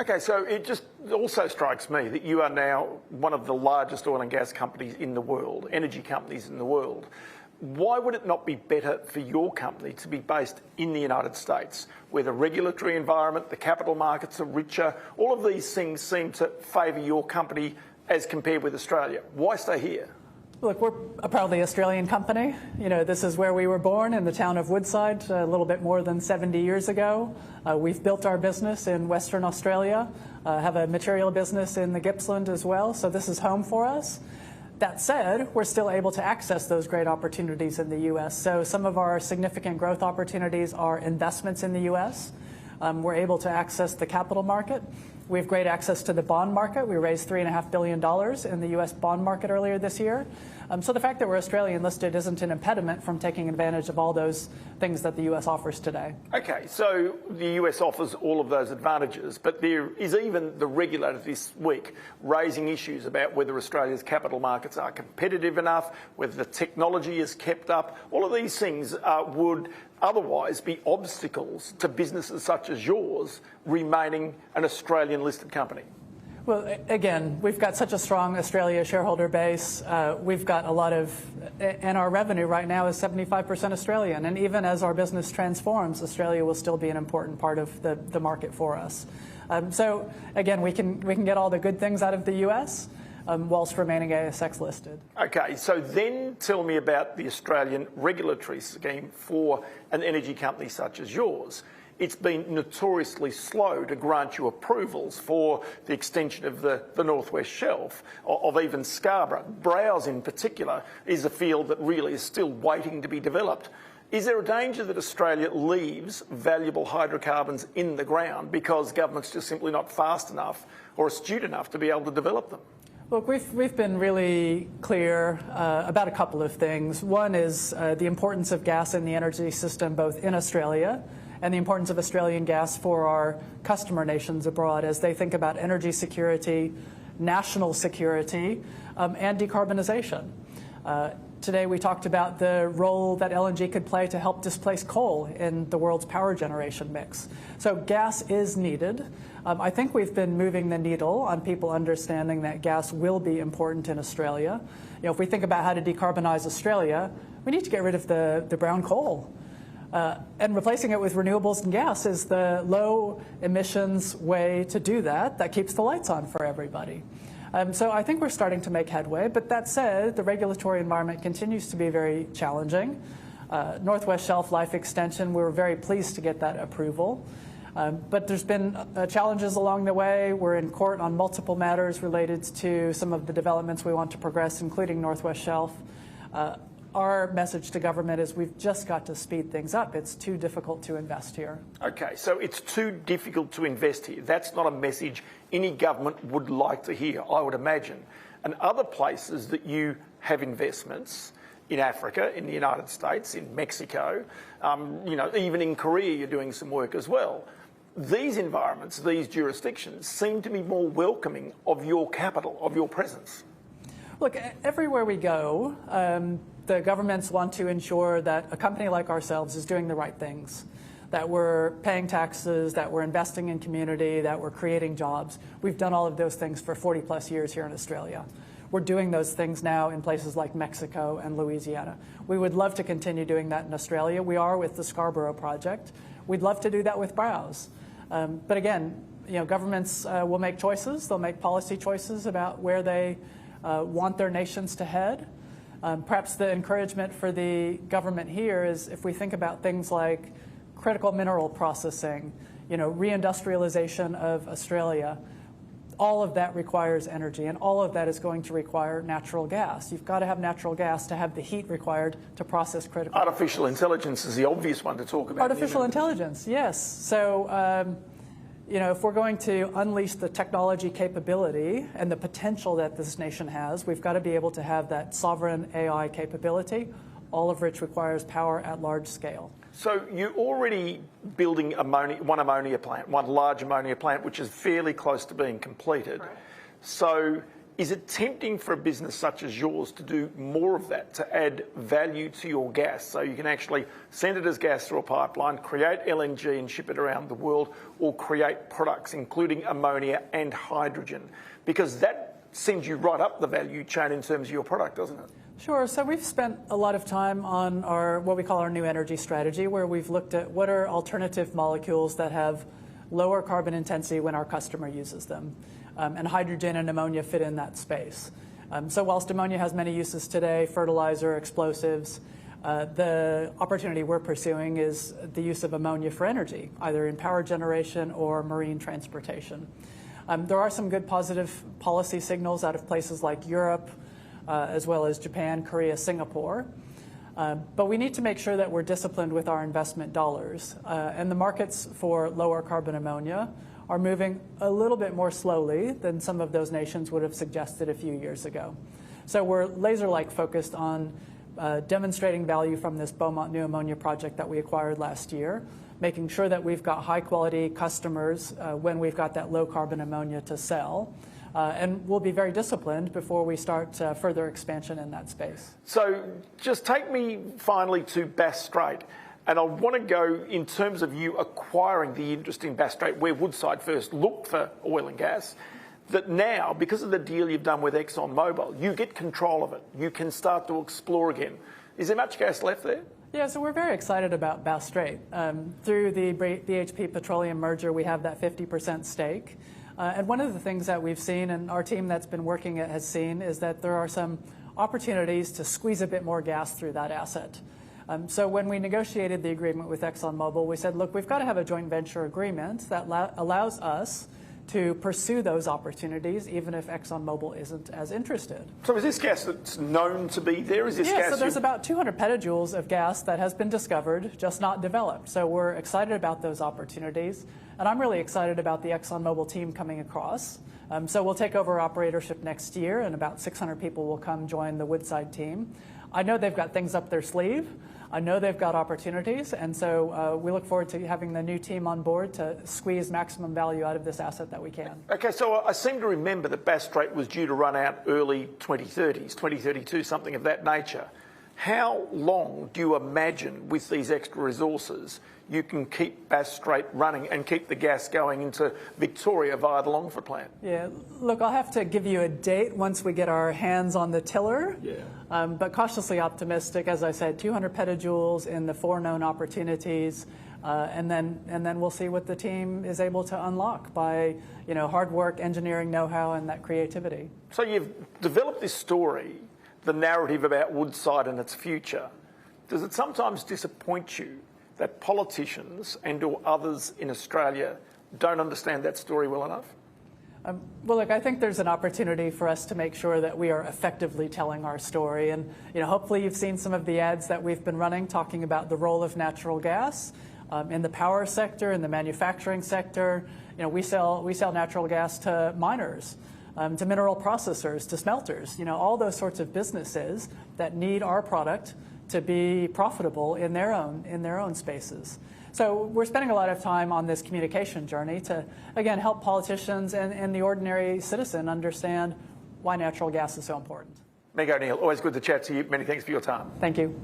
Okay, so it just also strikes me that you are now one of the largest oil and gas companies in the world, energy companies in the world. Why would it not be better for your company to be based in the United States, where the regulatory environment, the capital markets are richer? All of these things seem to favour your company as compared with Australia. Why stay here? Look, we're a proudly Australian company. You know, this is where we were born, in the town of Woodside, a little bit more than 70 years ago. We've built our business in Western Australia, have a material business in the Gippsland as well, so this is home for us. That said, we're still able to access those great opportunities in the U.S. So some of our significant growth opportunities are investments in the U.S. We're able to access the capital market. We have great access to the bond market. We raised $3.5 billion in the U.S. bond market earlier this year. So the fact that we're Australian listed isn't an impediment from taking advantage of all those things that the U.S. offers today. Okay, so the US offers all of those advantages, but there is even the regulator this week raising issues about whether Australia's capital markets are competitive enough, whether the technology is kept up. All of these things would otherwise be obstacles to businesses such as yours remaining an Australian listed company. Well, again, we've got such a strong Australia shareholder base. We've got a lot of, and our revenue right now is 75% Australian. And even as our business transforms, Australia will still be an important part of the market for us. So again, we can get all the good things out of the US whilst remaining ASX listed. Okay, so then tell me about the Australian regulatory scheme for an energy company such as yours. It's been notoriously slow to grant you approvals for the extension of the North West Shelf, of even Scarborough. Browse in particular is a field that really is still waiting to be developed. Is there a danger that Australia leaves valuable hydrocarbons in the ground because government's just simply not fast enough or astute enough to be able to develop them? Look, we've been really clear about a couple of things. One is the importance of gas in the energy system, both in Australia, and the importance of Australian gas for our customer nations abroad as they think about energy security, national security, and decarbonisation. Today we talked about the role that LNG could play to help displace coal in the world's power generation mix. So gas is needed. I think we've been moving the needle on people understanding that gas will be important in Australia. You know, if we think about how to decarbonise Australia, we need to get rid of the brown coal. And replacing it with renewables and gas is the low emissions way to do that. That keeps the lights on for everybody. So I think we're starting to make headway. But that said, the regulatory environment continues to be very challenging. North West Shelf life extension, we were very pleased to get that approval. But there's been challenges along the way. We're in court on multiple matters related to some of the developments we want to progress, including North West Shelf. Our message to government is we've just got to speed things up. It's too difficult to invest here. Okay, so it's too difficult to invest here. That's not a message any government would like to hear, I would imagine. And other places that you have investments, in Africa, in the United States, in Mexico, you know, even in Korea you're doing some work as well. These environments, these jurisdictions seem to be more welcoming of your capital, of your presence. Look, everywhere we go, the governments want to ensure that a company like ourselves is doing the right things, that we're paying taxes, that we're investing in community, that we're creating jobs. We've done all of those things for 40 plus years here in Australia. We're doing those things now in places like Mexico and Louisiana. We would love to continue doing that in Australia. We are with the Scarborough project. We'd love to do that with Browse. But again, you know, governments will make choices. They'll make policy choices about where they want their nations to head. Perhaps the encouragement for the government here is if we think about things like critical mineral processing, you know, reindustrialization of Australia, all of that requires energy, and all of that is going to require natural gas. You've got to have natural gas to have the heat required to process critical. Artificial intelligence is the obvious one to talk about. Artificial intelligence, yes. So, you know, if we're going to unleash the technology capability and the potential that this nation has, we've got to be able to have that sovereign AI capability, all of which requires power at large scale. So you're already building one ammonia plant, one large ammonia plant, which is fairly close to being completed. Right. So Is it tempting for a business such as yours to do more of that, to add value to your gas so you can actually send it as gas through a pipeline, create LNG and ship it around the world, or create products including ammonia and hydrogen? Because that sends you right up the value chain in terms of your product, doesn't it? Sure. So we've spent a lot of time on our what we call our new energy strategy, where we've looked at what are alternative molecules that have lower carbon intensity when our customer uses them. And hydrogen and ammonia fit in that space. So whilst ammonia has many uses today, fertilizer, explosives, the opportunity we're pursuing is the use of ammonia for energy, either in power generation or marine transportation. There are some good positive policy signals out of places like Europe, as well as Japan, Korea, Singapore. But we need to make sure that we're disciplined with our investment dollars. And the markets for lower carbon ammonia are moving a little bit more slowly than some of those nations would have suggested a few years ago. So we're laser-like focused on demonstrating value from this Beaumont New Ammonia project that we acquired last year, making sure that we've got high-quality customers when we've got that low-carbon ammonia to sell. And we'll be very disciplined before we start further expansion in that space. So just take me finally to Bass Strait. And I want to go in terms of you acquiring the interest in Bass Strait, where Woodside first looked for oil and gas, that now, because of the deal you've done with ExxonMobil, you get control of it. You can start to explore again. Is there much gas left there? Yeah, so we're very excited about Bass Strait. Through the BHP Petroleum merger, we have that 50% stake. And one of the things that we've seen, and our team that's been working it has seen, is that there are some opportunities to squeeze a bit more gas through that asset. So when we negotiated the agreement with ExxonMobil, we said, look, we've got to have a joint venture agreement that allows us to pursue those opportunities, even if ExxonMobil isn't as interested. So is this gas that's known to be there? Is this gas? So there's about 200 petajoules of gas that has been discovered, just not developed. So we're excited about those opportunities. And I'm really excited about the ExxonMobil team coming across. So we'll take over operatorship next year, and about 600 people will come join the Woodside team. I know they've got things up their sleeve. I know they've got opportunities, and so we look forward to having the new team on board to squeeze maximum value out of this asset that we can. Okay, so I seem to remember that Bass Strait was due to run out early 2030s, 2032, something of that nature. How long do you imagine with these extra resources you can keep Bass Strait running and keep the gas going into Victoria via the Longford plant? Yeah, look, I'll have to give you a date once we get our hands on the tiller. Yeah. But cautiously optimistic, as I said, 200 petajoules in the 4 known opportunities, and then we'll see what the team is able to unlock by hard work, engineering know-how, and that creativity. So you've developed this story, the narrative about Woodside and its future. Does it sometimes disappoint you that politicians and or others in Australia don't understand that story well enough? Well, look, I think there's an opportunity for us to make sure that we are effectively telling our story. And hopefully you've seen some of the ads that we've been running talking about the role of natural gas in the power sector, in the manufacturing sector. We sell natural gas to miners, to mineral processors, to smelters. All those sorts of businesses that need our product to be profitable in their own spaces. So we're spending a lot of time on this communication journey to, again, help politicians and the ordinary citizen understand why natural gas is so important. Meg O'Neill, always good to chat to you. Many thanks for your time. Thank you.